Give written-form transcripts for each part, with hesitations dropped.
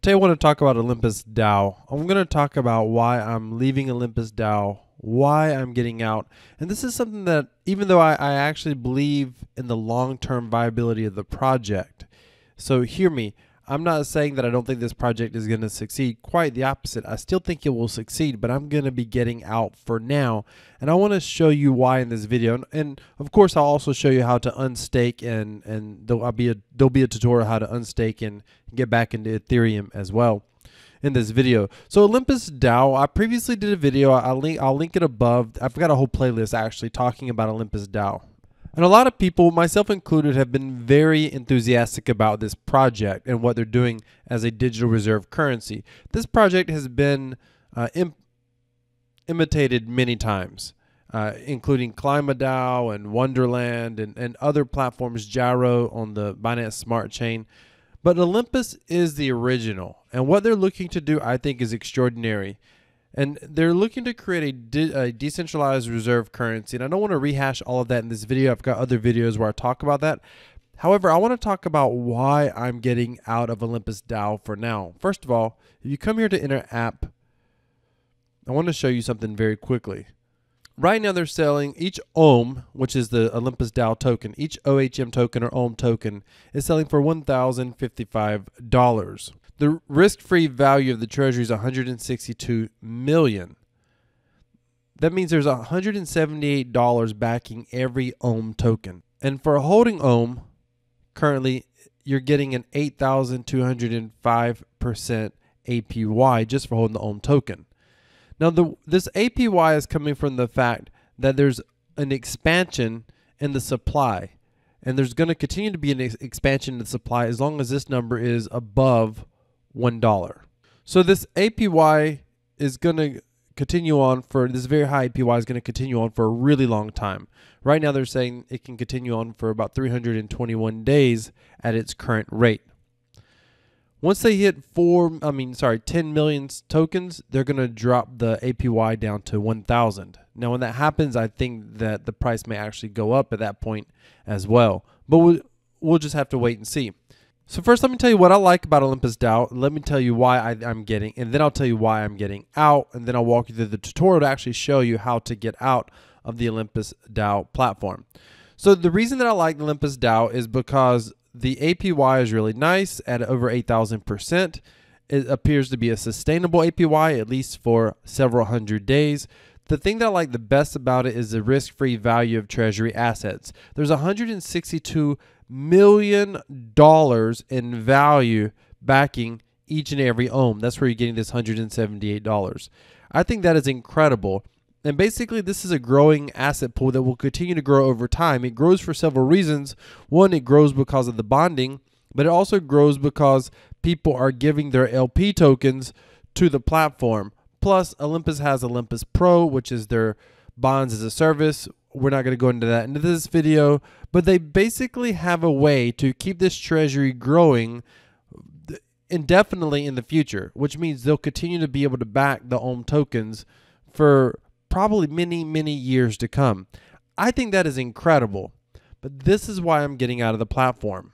Today I want to talk about Olympusdao. I'm going to talk about why I'm leaving Olympusdao, why I'm getting out. And this is something that, even though I actually believe in the long-term viability of the project, so hear me, I'm not saying that I don't think this project is going to succeed. Quite the opposite. I still think it will succeed, but I'm going to be getting out for now. And I want to show you why in this video. And of course, I'll also show you how to unstake, and there'll be a tutorial how to unstake and get back into Ethereum as well in this video. So Olympusdao, I previously did a video. I'll link it above. I've got a whole playlist actually talking about Olympusdao. And a lot of people, myself included, have been very enthusiastic about this project and what they're doing as a digital reserve currency. This project has been imitated many times, including ClimaDAO and Wonderland and other platforms, Gyro on the Binance Smart Chain. But Olympus is the original, and what they're looking to do, I think, is extraordinary. And they're looking to create a decentralized reserve currency. And I don't want to rehash all of that in this video. I've got other videos where I talk about that. However, I want to talk about why I'm getting out of Olympusdao for now. First of all, if you come here to enter app, I want to show you something very quickly. Right now they're selling each OHM, which is the Olympusdao token, each OHM token or OHM token is selling for $1,055. The risk-free value of the treasury is $162 million. That means there's $178 backing every OHM token. And for holding OHM, currently you're getting an 8,205% APY just for holding the OHM token. Now this APY is coming from the fact that there's an expansion in the supply. And there's going to continue to be an expansion in the supply as long as this number is above $1. So this APY is going to continue on for this very high APY is going to continue on for a really long time. Right now they're saying it can continue on for about 321 days at its current rate. Once they hit 10 million tokens, they're going to drop the APY down to 1,000. Now when that happens, I think that the price may actually go up at that point as well. But we'll just have to wait and see. So first, let me tell you what I like about Olympusdao. Let me tell you why I'm getting, and then I'll tell you why I'm getting out, and then I'll walk you through the tutorial to actually show you how to get out of the Olympusdao platform. So the reason that I like Olympusdao is because the APY is really nice at over 8,000%. It appears to be a sustainable APY, at least for several hundred days. The thing that I like the best about it is the risk-free value of treasury assets. There's $162 million in value backing each and every OHM. That's where you're getting this $178. I think that is incredible. And basically, this is a growing asset pool that will continue to grow over time. It grows for several reasons. One, it grows because of the bonding, but it also grows because people are giving their LP tokens to the platform. Plus, Olympus has Olympus Pro, which is their bonds as a service. We're not going to go into that into this video, but they basically have a way to keep this treasury growing indefinitely in the future, which means they'll continue to be able to back the OHM tokens for probably many, many years to come. I think that is incredible, but this is why I'm getting out of the platform.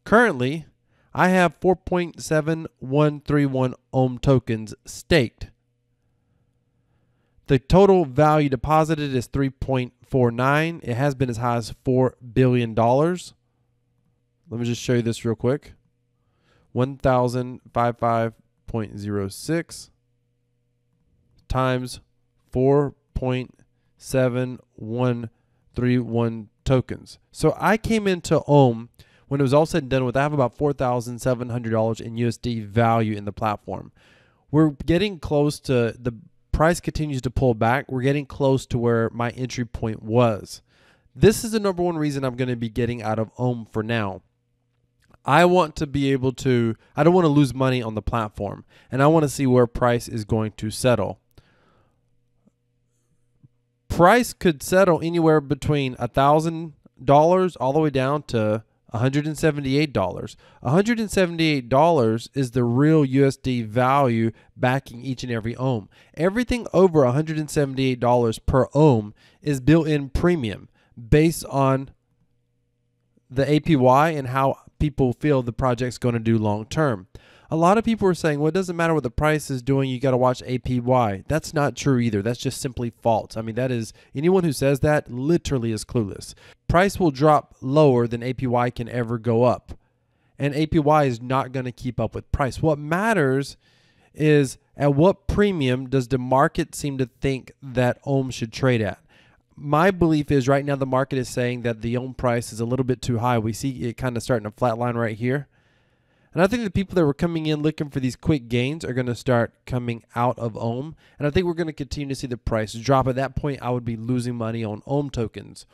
Currently, I have 4.7131 OHM tokens staked. The total value deposited is 3.49. It has been as high as $4 billion. Let me just show you this real quick. 1,055.06 times 4.7131 tokens. So I came into OHM when it was all said and done with, I have about $4,700 in USD value in the platform. We're getting close to, the price continues to pull back. We're getting close to where my entry point was. This is the number one reason I'm going to be getting out of OHM for now. I want to be able to, I don't want to lose money on the platform, and I want to see where price is going to settle. Price could settle anywhere between $1,000 all the way down to $178. $178 is the real USD value backing each and every OHM. Everything over $178 per OHM is built-in premium based on the APY and how people feel the project's going to do long term. A lot of people are saying, well, it doesn't matter what the price is doing, you got to watch APY. That's not true either. That's just simply false. I mean, that is, anyone who says that literally is clueless. Price will drop lower than APY can ever go up. And APY is not going to keep up with price. What matters is at what premium does the market seem to think that Ohm should trade at? My belief is right now the market is saying that the Ohm price is a little bit too high. We see it kind of starting to flatline right here. And I think the people that were coming in looking for these quick gains are going to start coming out of Ohm. And I think we're going to continue to see the price drop. At that point, I would be losing money on Ohm tokens.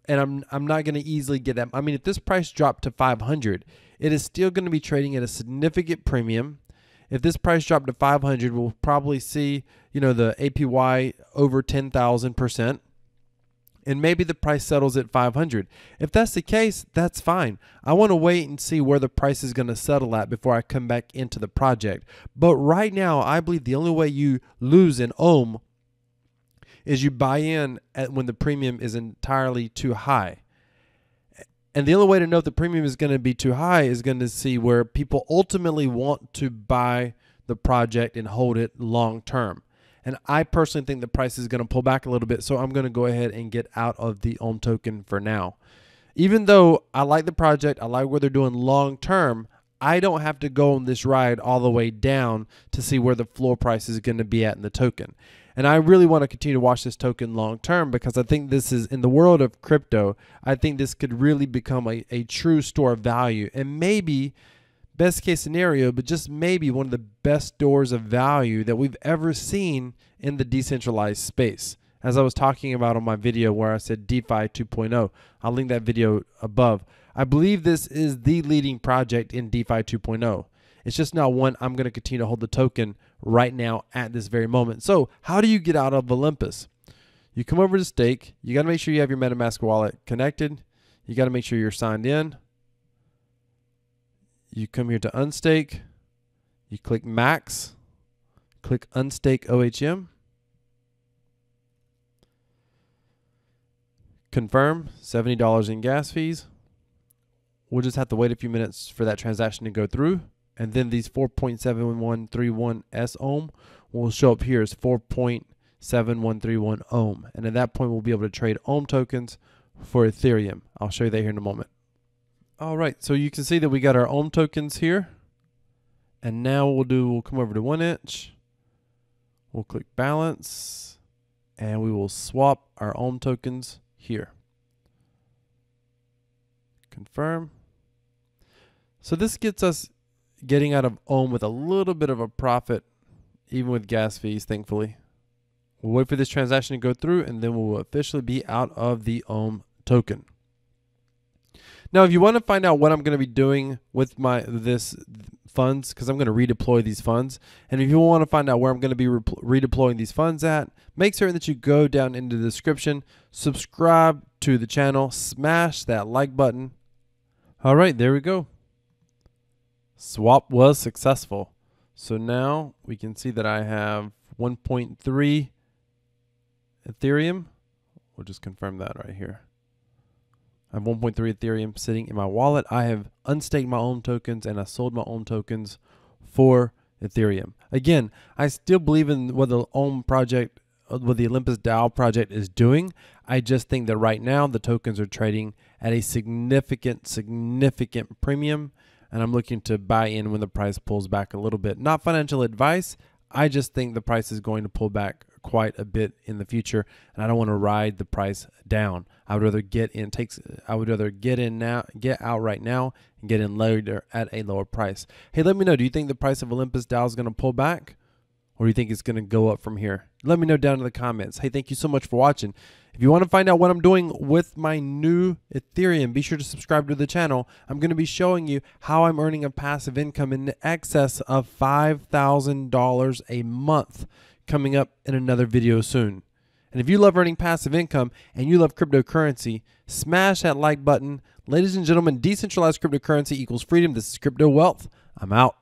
And I'm not going to easily get that. I mean, if this price dropped to 500, it is still going to be trading at a significant premium. If this price dropped to 500, we'll probably see, the APY over 10,000%. And maybe the price settles at 500. If that's the case, that's fine. I want to wait and see where the price is going to settle at before I come back into the project. But right now, I believe the only way you lose in Ohm is you buy in when the premium is entirely too high. And the only way to know if the premium is going to be too high is going to see where people ultimately want to buy the project and hold it long term. And I personally think the price is going to pull back a little bit, so I'm going to go ahead and get out of the Ohm token for now. Even though I like the project, I like what they're doing long term, I don't have to go on this ride all the way down to see where the floor price is going to be at in the token. And I really want to continue to watch this token long term because I think this is, in the world of crypto, I think this could really become a true store of value. And maybe, best case scenario, but just maybe one of the best stores of value that we've ever seen in the decentralized space. As I was talking about on my video where I said DeFi 2.0, I'll link that video above. I believe this is the leading project in DeFi 2.0. It's just not one I'm going to continue to hold the token right now at this very moment. So how do you get out of Olympus? You come over to Stake. You got to make sure you have your MetaMask wallet connected. You got to make sure you're signed in. You come here to Unstake. You click Max. Click Unstake OHM. Confirm, $70 in gas fees. We'll just have to wait a few minutes for that transaction to go through. And then these 4.7131 S Ohm will show up here as 4.7131 Ohm. And at that point, we'll be able to trade Ohm tokens for Ethereum. I'll show you that here in a moment. All right, so you can see that we got our Ohm tokens here. And now we'll come over to 1inch. We'll click balance. And we will swap our Ohm tokens here. Confirm. So this gets us getting out of Ohm with a little bit of a profit, even with gas fees, thankfully. We'll wait for this transaction to go through, and then we'll officially be out of the Ohm token. Now, if you want to find out what I'm going to be doing with this funds, because I'm going to redeploy these funds, and if you want to find out where I'm going to be redeploying these funds at, make certain that you go down into the description, subscribe to the channel, smash that like button. All right, there we go. Swap was successful. So now we can see that I have 1.3 Ethereum. We'll just confirm that right here. I have 1.3 Ethereum sitting in my wallet. I have unstaked my Ohm tokens and I sold my Ohm tokens for Ethereum. Again, I still believe in what the Ohm project, what the Olympusdao project is doing. I just think that right now the tokens are trading at a significant premium, and I'm looking to buy in when the price pulls back a little bit. Not financial advice. I just think the price is going to pull back quite a bit in the future, and I don't want to ride the price down. I would rather get in now, get out right now, and get in later at a lower price. Hey, let me know. Do you think the price of Olympusdao is going to pull back, or do you think it's going to go up from here? Let me know down in the comments. Hey, thank you so much for watching. If you want to find out what I'm doing with my new Ethereum, be sure to subscribe to the channel. I'm going to be showing you how I'm earning a passive income in excess of $5,000 a month coming up in another video soon. And if you love earning passive income and you love cryptocurrency, smash that like button. Ladies and gentlemen, decentralized cryptocurrency equals freedom. This is Crypto Wealth. I'm out.